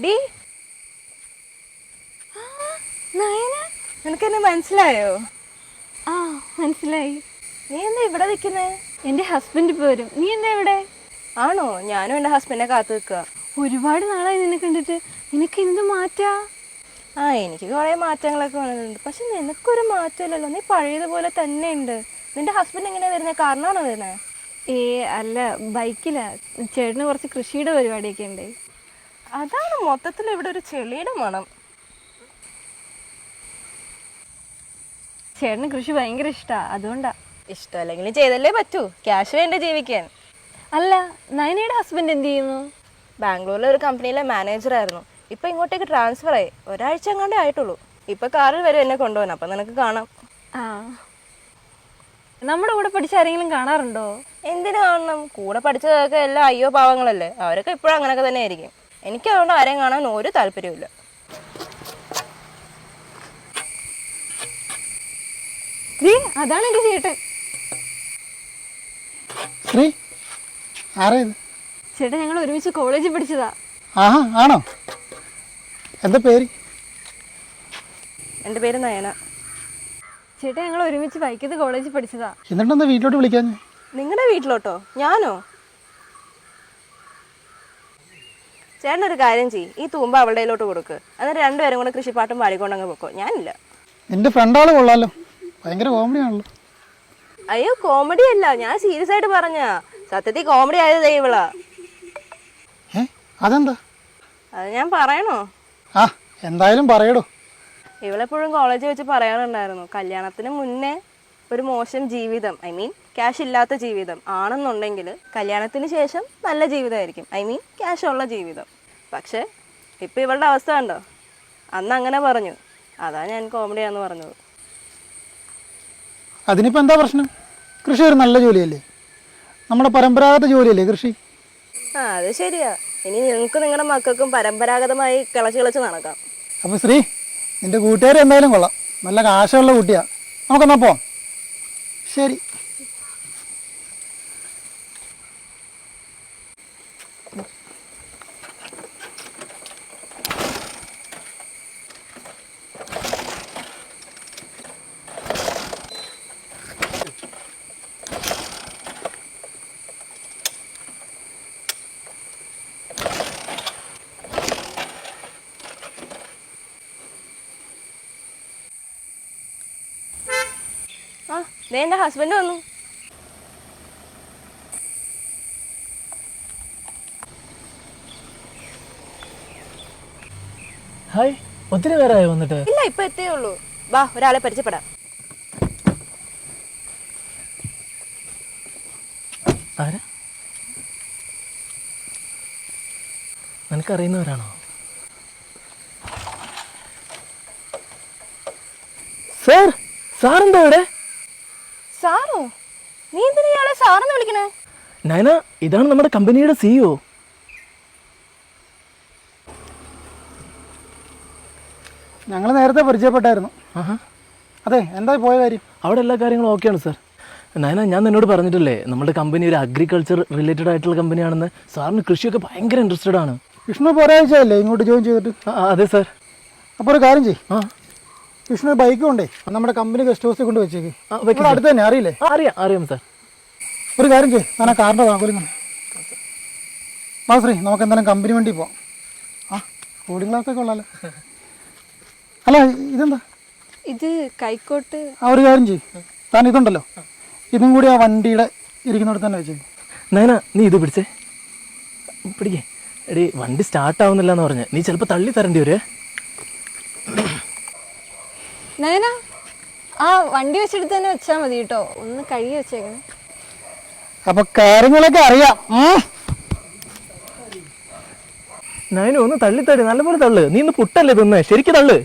D Nayana, നിനക്കെന്നെ മനസ്സിലായോ? ആ മനസ്സിലായി. നീ എന്താ ഇവിടെ നിൽക്കുന്നേ? എൻ്റെ ഹസ്ബൻഡ് ഇപ്പോൾ വരും. നീ എന്താ ഇവിടെ? ആണോ? ഞാനും എൻ്റെ ഹസ്ബൻഡിനെ കാത്തു നിൽക്കുക. ഒരുപാട് നാളായി നിന്നെ കണ്ടിട്ട്. നിനക്ക് എന്ത് മാറ്റാ? എനിക്ക് കുറേ മാറ്റങ്ങളൊക്കെ വന്നിട്ടുണ്ട്. പക്ഷെ നിനക്കൊരു മാറ്റമില്ലല്ലോ, നീ പഴയതുപോലെ തന്നെ ഉണ്ട്. നിന്റെ ഹസ്ബൻഡ് എങ്ങനെയാണ് വരുന്നത്? കാരണമാണോ വരുന്നത്? അല്ല, ബൈക്കിലാ. ചേട്ടന് കുറച്ച് കൃഷിയുടെ പരിപാടിയൊക്കെ ഉണ്ട്. അതാണ് മൊത്തത്തിൽ ഇവിടെ ഒരു ചെളിയുടെ മണം. ചേട്ടന് കൃഷി ഭയങ്കര ഇഷ്ടമാണ്, അതുകൊണ്ടാ. ഇഷ്ടമല്ലെങ്കിലും ചെയ്തല്ലേ പറ്റൂ, ക്യാഷ് വേണ്ടേ ജീവിക്കാൻ. അല്ല, നയനയുടെ ഹസ്ബൻഡ് എന്ത് ചെയ്യുന്നു? ബാംഗ്ലൂരിലെ ഒരു കമ്പനിയിലെ മാനേജറായിരുന്നു. ഇപ്പം ഇങ്ങോട്ടേക്ക് ട്രാൻസ്ഫർ ആയി. ഒരാഴ്ച എങ്ങാണ്ടേ ആയിട്ടുള്ളൂ. ഇപ്പം കാറിൽ വരും എന്നെ കൊണ്ടുപോകാൻ. അപ്പം നിനക്ക് കാണാം. ആ, നമ്മുടെ കൂടെ പഠിച്ച ആരെങ്കിലും കാണാറുണ്ടോ? എന്തിനു കാണണം? കൂടെ പഠിച്ചതൊക്കെ എല്ലാം അയ്യോ പാവങ്ങളല്ലേ. അവരൊക്കെ ഇപ്പോഴും അങ്ങനെയൊക്കെ തന്നെ ആയിരിക്കും. എനിക്ക് അതുകൊണ്ട് ആരെയും കാണാൻ ഒരു താല്പര്യമില്ല. അതാണ് എൻ്റെ ചേട്ടൻ. ശ്രീ, ആരാ ഇത്? ചേട്ടൻ ഞങ്ങൾ ഒരുമിച്ച് കോളേജിൽ പഠിച്ചതാ. ആഹാ, ആണോ? എന്താ പേര്? എൻ്റെ പേര് നയന. ചേട്ടൻ ഞങ്ങൾ ഒരുമിച്ച് വൈക്കത്ത് കോളേജിൽ പഠിച്ചതാ. എന്നിട്ടെന്താ വീട്ടിലോട്ട് വിളിക്കാൻ? നിങ്ങളുടെ വീട്ടിലോട്ടോ? ഞാനോ? ചേട്ടനൊരു കാര്യം ചെയ്യ്, ഈ തൂമ്പ അവളുടെ കയ്യിലോട്ട് കൊടുക്ക്. എന്നിട്ട് രണ്ടുപേരും കൂടെ കൃഷിപ്പാട്ടും പാടിക്കൊണ്ടങ്ങ് പൊക്കോ. ഞാനില്ല. നിന്റെ ഫ്രണ്ടാള് കൊള്ളാലോ, ഭയങ്കര കോമഡി ആണല്ലോ. അയ്യോ, കോമഡി അല്ല, ഞാൻ സീരിയസ് ആയിട്ട് പറഞ്ഞാ. സത്യത്തിൽ കോമഡി ആയത് ഇവളാ. അതെന്താ? അത് ഞാൻ പറയണോ? ആ, എന്തായാലും പറയടോ. ഇവളെപ്പോഴും കോളേജിൽ വെച്ച് പറയാറുണ്ടായിരുന്നു, കല്യാണത്തിന് മുന്നേ ഒരു മോശം ജീവിതം, ഐ മീൻ ക്യാഷ് ഇല്ലാത്ത ജീവിതം ആണെന്നുണ്ടെങ്കിൽ കല്യാണത്തിന് ശേഷം നല്ല ജീവിതമായിരിക്കും, ഐ മീൻ ക്യാഷ് ഉള്ള ജീവിതം. പക്ഷേ ഇപ്പം ഇവളുടെ അവസ്ഥ കണ്ടോ? അന്ന് അങ്ങനെ പറഞ്ഞു, അതാ ഞാൻ കോമഡിയാന്ന് പറഞ്ഞത്. അതിനിപ്പോൾ എന്താ പ്രശ്നം? കൃഷി ഒരു നല്ല ജോലിയല്ലേ, നമ്മുടെ പരമ്പരാഗത ജോലിയല്ലേ കൃഷി. അത് ശരിയാ. ഇനി നിങ്ങൾക്ക് നിങ്ങളുടെ മക്കൾക്കും പരമ്പരാഗതമായി കിളച്ച് നടക്കാം. അപ്പോൾ ശ്രീ, നിന്റെ കൂട്ടുകാർ എന്തായാലും കൊള്ളാം, നല്ല കാശുള്ള കുട്ടിയാ. നമുക്കെന്നാ പോവാം. ശരി. ദേ എൻ്റെ ഹസ്ബൻഡ് വന്നു. ഹായ്, ഒത്തിരി പേരായോ വന്നിട്ട്? ഇല്ല, ഇപ്പൊ എത്തേ ഉള്ളൂ. വാ, ഒരാളെ പരിചയപ്പെടാം. ആരാ? നിനക്കറിയുന്നവരാണോ? സാർ, സാറെന്താ ഇവിടെ? സാറോ? നീ എന്തിനാ ഇയാളെ സാറെന്ന് വിളിക്കണേ? നയന, ഇതാണ് നമ്മുടെ കമ്പനിയുടെ CEO. ഞങ്ങൾ നേരത്തെ പരിചയപ്പെട്ടായിരുന്നു. അതെ, എന്താ പോയ കാര്യം? അവിടെ എല്ലാ കാര്യങ്ങളും ഓക്കെയാണ് സാർ. നയന, ഞാൻ നിന്നോട് പറഞ്ഞിട്ടില്ലേ നമ്മുടെ കമ്പനി ഒരു അഗ്രികൾച്ചർ റിലേറ്റഡ് ആയിട്ടുള്ള കമ്പനിയാണെന്ന്. സാറിന് കൃഷിയൊക്കെ ഭയങ്കര ഇൻട്രസ്റ്റഡ് ആണ്. വിഷ്ണു ഇപ്പോൾ ഒരാഴ്ചയല്ലേ ഇങ്ങോട്ട് ജോയിൻ ചെയ്തിട്ട്? അതെ സാർ. അപ്പോൾ ഒരു കാര്യം ചെയ്യും, വിഷ്ണു ബൈക്ക് കൊണ്ടേ നമ്മുടെ കമ്പനി ഗസ്റ്റ് ഹൗസിൽ കൊണ്ട് വെച്ചേക്ക്. അടുത്ത് തന്നെ, അറിയില്ലേ? അറിയാം സാർ. ഒരു കാര്യം ചെയ്യും, ഞാൻ ആ കാറിൻ്റെ താക്കോലും ശ്രീ, നമുക്ക് എന്തായാലും കമ്പനി വണ്ടി പോവാം. കൂളിംഗ് ഗ്ലാസ്സൊക്കെ ഉള്ളല്ലോ. അല്ല, ഇതെന്താ? ഇത് കൈക്കോട്ട്. ഒരു കാര്യം ചെയ്യും, താൻ ഇതുണ്ടല്ലോ, ഇതും കൂടി ആ വണ്ടിയുടെ ഇരിക്കുന്നിടത്ത് തന്നെ വെച്ചേക്ക്. നയന, നീ ഇത് പിടിക്കേ. എടീ, വണ്ടി സ്റ്റാർട്ടാവുന്നില്ല എന്ന് പറഞ്ഞ് നീ ചിലപ്പോൾ തള്ളി തരേണ്ടി വരുവേ. നയന, ആ വണ്ടി വെച്ചെടുത്ത് തന്നെ വെച്ചാൽ മതി കേട്ടോ, ഒന്ന് കഴുകി വെച്ചേക്കണം. അപ്പൊ കാര്യങ്ങളൊക്കെ അറിയാം. നയന, ഒന്ന് തള്ളിത്തടി, നല്ലപോലെ തള്ളു. നീ ഇന്ന് പുട്ടല്ലേ തിന്നേ, ശരിക്കും തള്ളു.